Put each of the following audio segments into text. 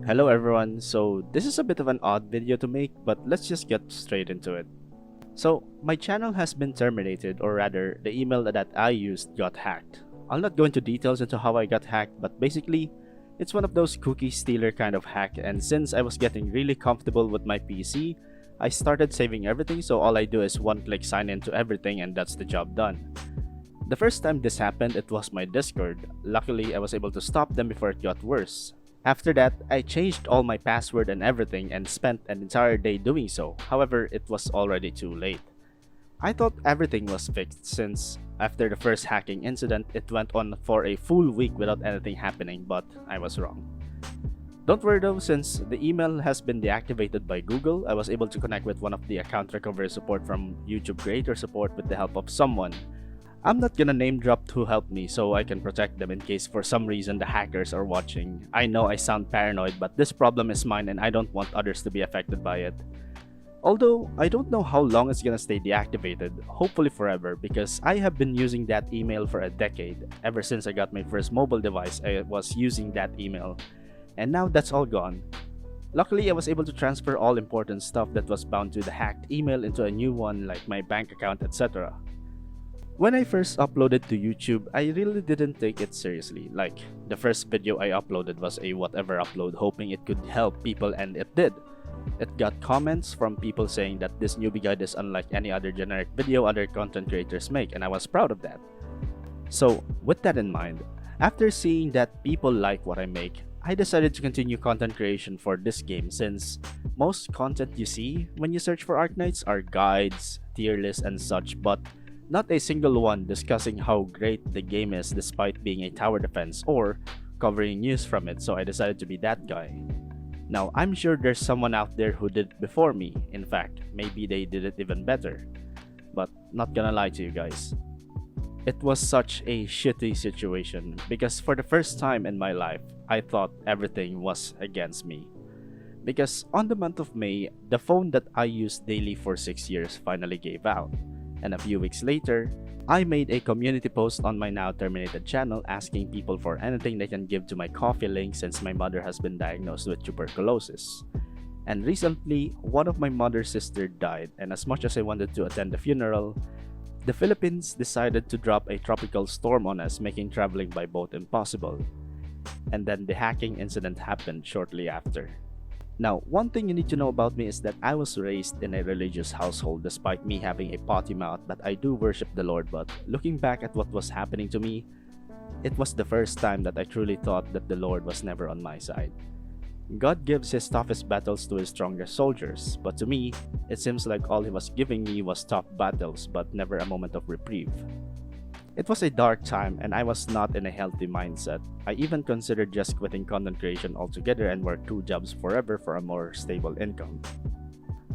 Hello everyone, so this is a bit of an odd video to make, but let's just get straight into it. So, my channel has been terminated, or rather, the email that I used got hacked. I'll not go into details into how I got hacked, but basically, it's one of those cookie stealer kind of hack, and since I was getting really comfortable with my PC, I started saving everything, so all I do is one-click sign into everything and that's the job done. The first time this happened, it was my Discord. Luckily, I was able to stop them before it got worse. After that, I changed all my password and everything and spent an entire day doing so. However, it was already too late. I thought everything was fixed since after the first hacking incident, it went on for a full week without anything happening, but I was wrong. Don't worry though, since the email has been deactivated by Google, I was able to connect with one of the account recovery support from YouTube creator support with the help of someone. I'm not gonna name drop who helped me so I can protect them in case for some reason the hackers are watching. I know I sound paranoid, but this problem is mine and I don't want others to be affected by it. Although, I don't know how long it's gonna stay deactivated, hopefully forever, because I have been using that email for a decade. Ever since I got my first mobile device, I was using that email. And now that's all gone. Luckily, I was able to transfer all important stuff that was bound to the hacked email into a new one like my bank account, etc. When I first uploaded to YouTube, I really didn't take it seriously. Like, the first video I uploaded was a whatever upload hoping it could help people, and it did. It got comments from people saying that this newbie guide is unlike any other generic video other content creators make, and I was proud of that. So, with that in mind, after seeing that people like what I make, I decided to continue content creation for this game since most content you see when you search for Arknights are guides, tier lists, and such, but not a single one discussing how great the game is despite being a tower defense or covering news from it, so I decided to be that guy. Now, I'm sure there's someone out there who did it before me. In fact, maybe they did it even better. But not gonna lie to you guys. It was such a shitty situation because for the first time in my life, I thought everything was against me. Because on the month of May, the phone that I used daily for 6 years finally gave out. And a few weeks later, I made a community post on my now terminated channel asking people for anything they can give to my coffee link since my mother has been diagnosed with tuberculosis. And recently, one of my mother's sister died, and as much as I wanted to attend the funeral, the Philippines decided to drop a tropical storm on us, making traveling by boat impossible. And then the hacking incident happened shortly after. Now, one thing you need to know about me is that I was raised in a religious household despite me having a potty mouth, but I do worship the Lord. But looking back at what was happening to me, it was the first time that I truly thought that the Lord was never on my side. God gives his toughest battles to his strongest soldiers, but to me, it seems like all he was giving me was tough battles but never a moment of reprieve. It was a dark time and I was not in a healthy mindset. I even considered just quitting content creation altogether and work 2 jobs forever for a more stable income.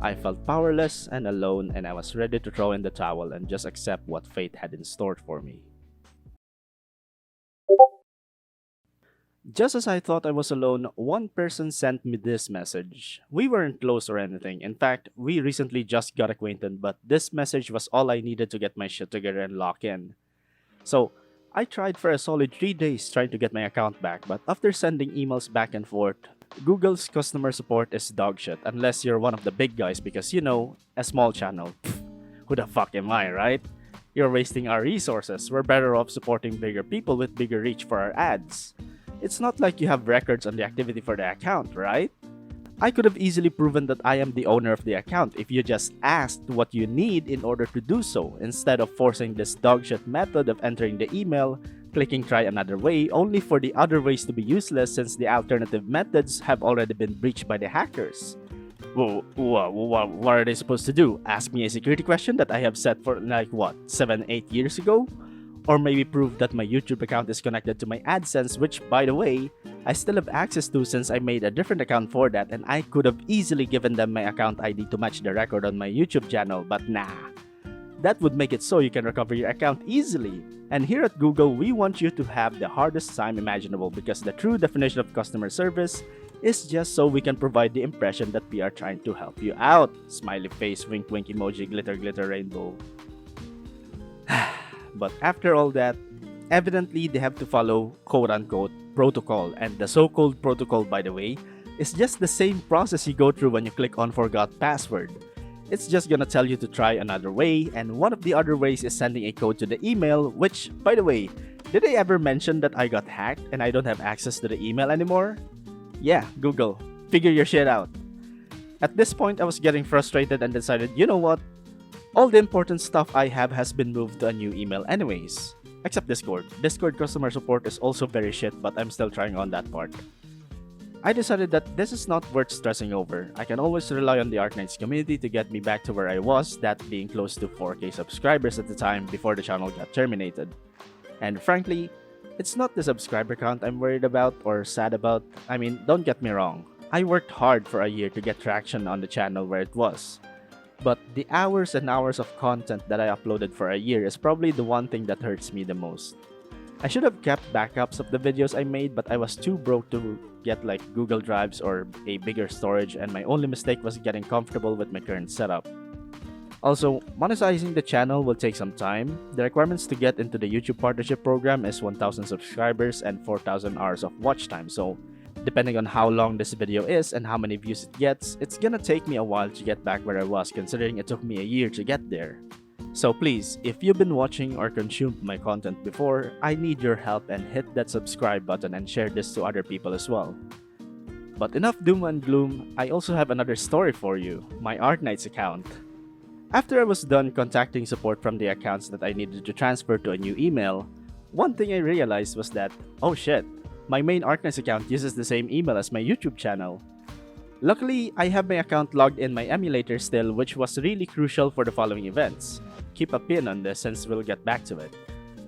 I felt powerless and alone, and I was ready to throw in the towel and just accept what fate had in store for me. Just as I thought I was alone, one person sent me this message. We weren't close or anything. In fact, we recently just got acquainted, but this message was all I needed to get my shit together and lock in. So, I tried for a solid 3 days trying to get my account back, but after sending emails back and forth, Google's customer support is dogshit unless you're one of the big guys because, you know, a small channel. Pfft, who the fuck am I, right? You're wasting our resources. We're better off supporting bigger people with bigger reach for our ads. It's not like you have records on the activity for the account, right? I could have easily proven that I am the owner of the account if you just asked what you need in order to do so, instead of forcing this dogshit method of entering the email, clicking try another way, only for the other ways to be useless since the alternative methods have already been breached by the hackers. Well, what are they supposed to do? Ask me a security question that I have set for like what, 7-8 years ago? Or maybe prove that my YouTube account is connected to my AdSense, which, by the way, I still have access to since I made a different account for that, and I could have easily given them my account ID to match the record on my YouTube channel, but nah. That would make it so you can recover your account easily. And here at Google, we want you to have the hardest time imaginable because the true definition of customer service is just so we can provide the impression that we are trying to help you out. Smiley face, wink wink emoji, glitter glitter rainbow. But after all that, evidently they have to follow quote-unquote protocol, and the so-called protocol, by the way, is just the same process you go through when you click on forgot password. It's just gonna tell you to try another way, and one of the other ways is sending a code to the email, which, by the way, did I ever mention that I got hacked and I don't have access to the email anymore? Yeah, Google, figure your shit out. At this point, I was getting frustrated and decided, you know what? All the important stuff I have has been moved to a new email anyways. Except Discord. Discord customer support is also very shit, but I'm still trying on that part. I decided that this is not worth stressing over. I can always rely on the Arknights community to get me back to where I was, that being close to 4K subscribers at the time before the channel got terminated. And frankly, it's not the subscriber count I'm worried about or sad about. I mean, don't get me wrong. I worked hard for a year to get traction on the channel where it was. But the hours and hours of content that I uploaded for a year is probably the one thing that hurts me the most. I should have kept backups of the videos I made, but I was too broke to get like Google Drives or a bigger storage, and my only mistake was getting comfortable with my current setup. Also, monetizing the channel will take some time. The requirements to get into the YouTube partnership program is 1,000 subscribers and 4,000 hours of watch time, so depending on how long this video is and how many views it gets, it's gonna take me a while to get back where I was, considering it took me a year to get there. So please, if you've been watching or consumed my content before, I need your help, and hit that subscribe button and share this to other people as well. But enough doom and gloom, I also have another story for you, my Arknights account. After I was done contacting support from the accounts that I needed to transfer to a new email, one thing I realized was that, oh shit, my main Arknights account uses the same email as my YouTube channel. Luckily, I have my account logged in my emulator still, which was really crucial for the following events. Keep a pin on this since we'll get back to it.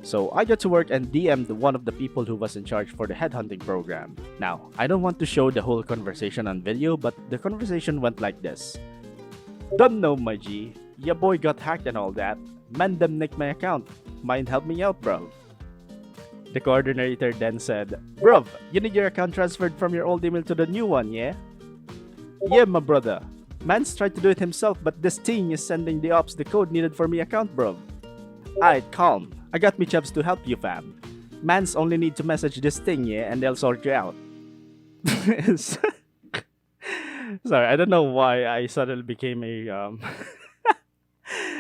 So I got to work and DM'd one of the people who was in charge for the headhunting program. Now, I don't want to show the whole conversation on video, but the conversation went like this. Don't know, my G. Ya boy got hacked and all that. Man them nicked my account. Mind help me out, bro? The coordinator then said, Bruv, you need your account transferred from your old email to the new one, yeah? Yeah, my brother. Man's tried to do it himself, but this thing is sending the ops the code needed for me account, bro. Alright, calm. I got me chubs to help you, fam. Mans only need to message this thing, yeah, and they'll sort you out. Sorry, I don't know why I suddenly became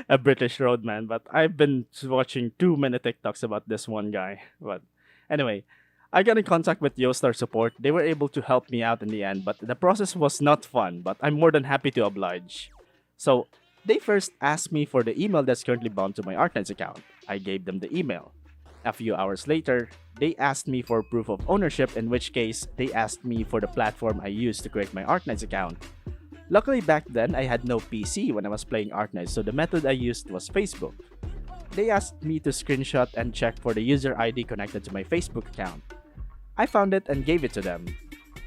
a British roadman, but I've been watching too many TikToks about this one guy. But anyway, I got in contact with Yostar support. They were able to help me out in the end, but the process was not fun, but I'm more than happy to oblige. So, they first asked me for the email that's currently bound to my Arknights account. I gave them the email. A few hours later, they asked me for proof of ownership, in which case, they asked me for the platform I used to create my Arknights account. Luckily back then, I had no PC when I was playing Arknights, so the method I used was Facebook. They asked me to screenshot and check for the user ID connected to my Facebook account. I found it and gave it to them.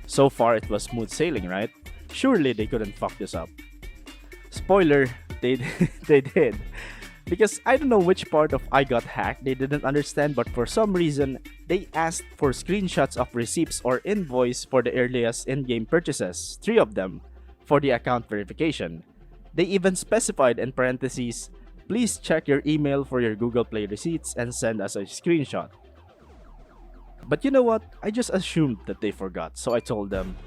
So far, it was smooth sailing, right? Surely they couldn't fuck this up. Spoiler, they did. Because I don't know which part of I got hacked they didn't understand, but for some reason, they asked for screenshots of receipts or invoice for the earliest in-game purchases, 3 of them, for the account verification. They even specified in parentheses, please check your email for your Google Play receipts and send us a screenshot. But you know what? I just assumed that they forgot, so I told them,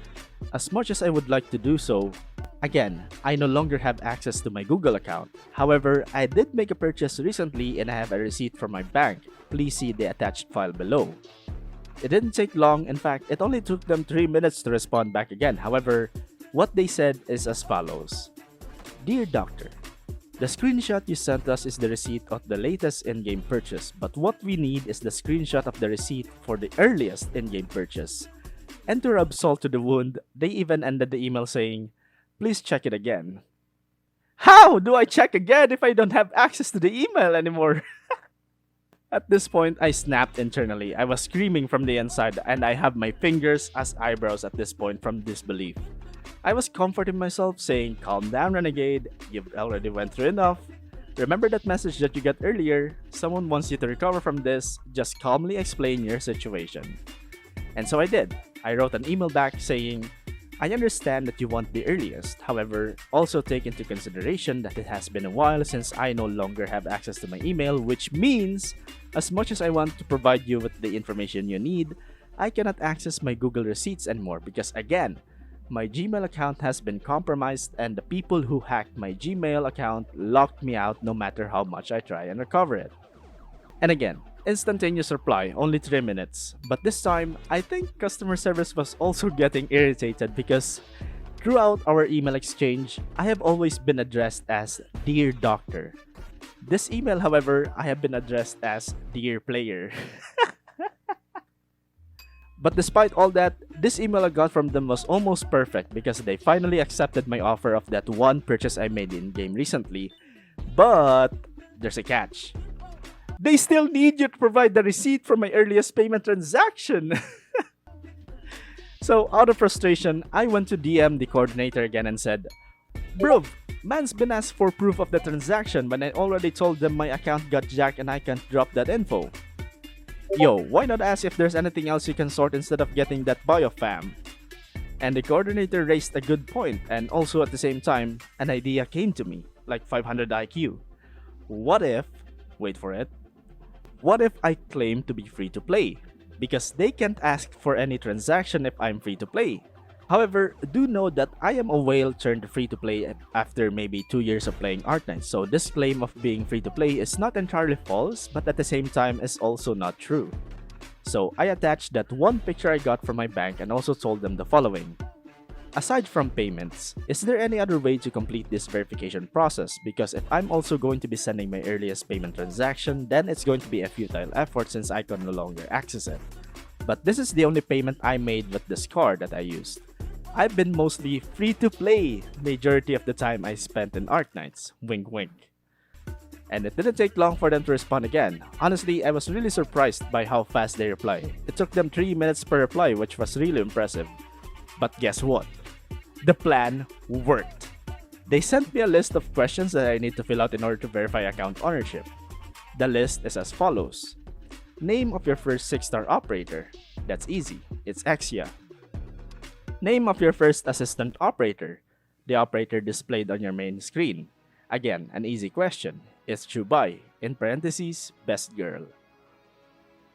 as much as I would like to do so, again, I no longer have access to my Google account. However, I did make a purchase recently and I have a receipt from my bank. Please see the attached file below. It didn't take long, in fact, it only took them 3 minutes to respond back again. However, what they said is as follows. Dear Doctor, the screenshot you sent us is the receipt of the latest in-game purchase, but what we need is the screenshot of the receipt for the earliest in-game purchase. And to rub salt to the wound, they even ended the email saying, please check it again. How do I check again if I don't have access to the email anymore? At this point, I snapped internally. I was screaming from the inside and I have my fingers as eyebrows at this point from disbelief. I was comforting myself saying, calm down, renegade, you've already went through enough. Remember that message that you got earlier? Someone wants you to recover from this, just calmly explain your situation. And so I did. I wrote an email back saying, I understand that you want the earliest, however, also take into consideration that it has been a while since I no longer have access to my email, which means, as much as I want to provide you with the information you need, I cannot access my Google Receipts anymore because again, my Gmail account has been compromised and the people who hacked my Gmail account locked me out no matter how much I try and recover it. And again, instantaneous reply, only 3 minutes. But this time, I think customer service was also getting irritated because throughout our email exchange, I have always been addressed as Dear Doctor. This email, however, I have been addressed as Dear Player. But despite all that, this email I got from them was almost perfect because they finally accepted my offer of that one purchase I made in-game recently. But there's a catch. They still need you to provide the receipt for my earliest payment transaction. So out of frustration, I went to DM the coordinator again and said, Bro, man's been asked for proof of the transaction when I already told them my account got jacked and I can't drop that info. Yo, why not ask if there's anything else you can sort instead of getting that biofam? And the coordinator raised a good point, and also at the same time, an idea came to me, like 500 IQ. What if, wait for it, what if I claim to be free to play? Because they can't ask for any transaction if I'm free to play. However, do know that I am a whale turned free to play after maybe 2 years of playing Arknights, so this claim of being free to play is not entirely false, but at the same time is also not true. So I attached that one picture I got from my bank and also told them the following. Aside from payments, is there any other way to complete this verification process? Because if I'm also going to be sending my earliest payment transaction, then it's going to be a futile effort since I can no longer access it. But this is the only payment I made with this card that I used. I've been mostly free to play majority of the time I spent in Arknights, wink wink. And it didn't take long for them to respond again. Honestly, I was really surprised by how fast they reply. It took them 3 minutes per reply, which was really impressive. But guess what? The plan worked. They sent me a list of questions that I need to fill out in order to verify account ownership. The list is as follows. Name of your first 6-star operator. That's easy. It's Exia. Name of your first assistant operator. The operator displayed on your main screen. Again, an easy question. It's Chubai, in parentheses, best girl.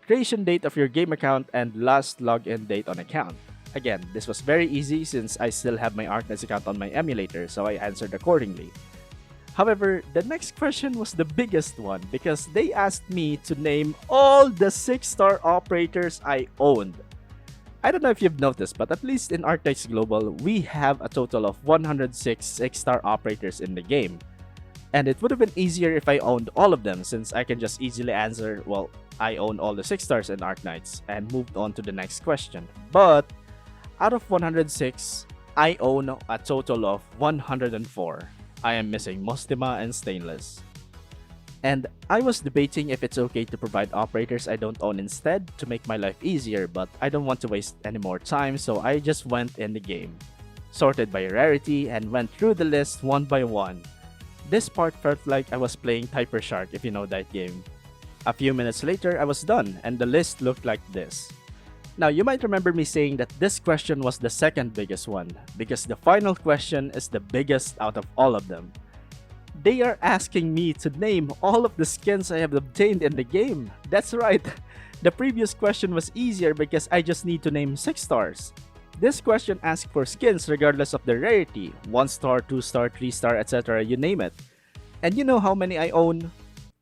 Creation date of your game account and last login date on account. Again, this was very easy since I still have my Arknights account on my emulator, so I answered accordingly. However, the next question was the biggest one because they asked me to name all the 6-star operators I owned. I don't know if you've noticed, but at least in Arknights Global, we have a total of 106 6-star operators in the game. And it would have been easier if I owned all of them since I can just easily answer, well, I own all the 6 stars in Arknights and moved on to the next question. But out of 106, I own a total of 104. I am missing Mostima and Stainless. And I was debating if it's okay to provide operators I don't own instead to make my life easier, but I don't want to waste any more time, so I just went in the game. Sorted by rarity and went through the list one by one. This part felt like I was playing Typer Shark if you know that game. A few minutes later, I was done and the list looked like this. Now, you might remember me saying that this question was the second biggest one because the final question is the biggest out of all of them. They are asking me to name all of the skins I have obtained in the game. That's right. The previous question was easier because I just need to name 6 stars. This question asks for skins regardless of the rarity, 1 star, 2 star, 3 star, etc. You name it. And you know how many I own?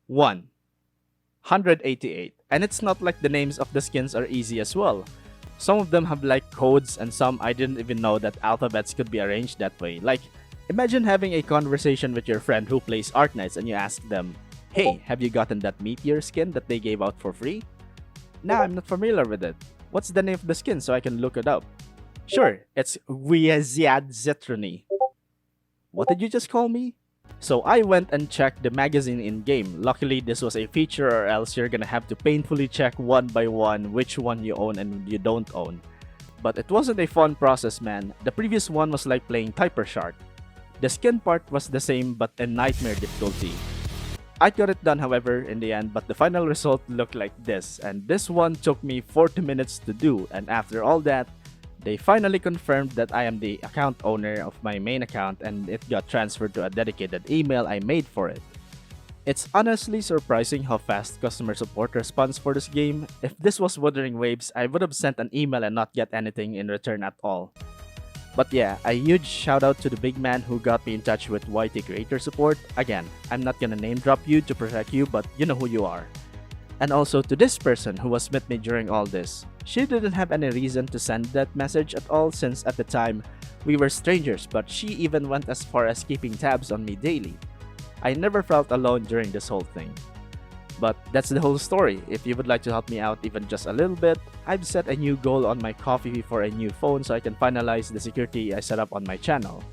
188. And it's not like the names of the skins are easy as well. Some of them have like codes and some I didn't even know that alphabets could be arranged that way. Like, imagine having a conversation with your friend who plays Arknights and you ask them, "Hey, have you gotten that meteor skin that they gave out for free?" Nah, I'm not familiar with it. What's the name of the skin so I can look it up? Sure, it's Guiaziad Zetroni. What did you just call me? So I went and checked the magazine in-game. Luckily, this was a feature or else you're gonna have to painfully check one by one which one you own and you don't own. But it wasn't a fun process, man. The previous one was like playing Typer Shark. The skin part was the same but in nightmare difficulty. I got it done however in the end, but the final result looked like this, and this one took me 40 minutes to do, and after all that, They finally confirmed that I am the account owner of my main account and it got transferred to a dedicated email I made for it. It's honestly surprising how fast customer support responds for this game. If this was Wuthering Waves, I would have sent an email and not get anything in return at all. But yeah, a huge shout out to the big man who got me in touch with YT Creator Support. Again, I'm not gonna name drop you to protect you, but you know who you are. And also to this person who was with me during all this. She didn't have any reason to send that message at all since at the time we were strangers, but she even went as far as keeping tabs on me daily. I never felt alone during this whole thing. But that's the whole story. If you would like to help me out even just a little bit, I've set a new goal on my coffee for a new phone so I can finalize the security I set up on my channel.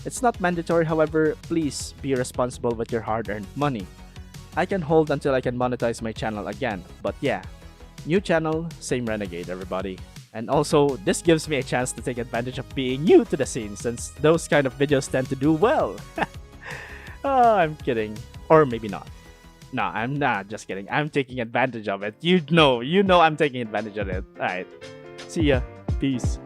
It's not mandatory, however, please be responsible with your hard-earned money. I can hold until I can monetize my channel again, but yeah. New channel, same renegade everybody. And also, this gives me a chance to take advantage of being new to the scene since those kind of videos tend to do well. Oh, I'm kidding. Or maybe not. No, I'm not just kidding. I'm taking advantage of it. You know I'm taking advantage of it. Alright. See ya. Peace.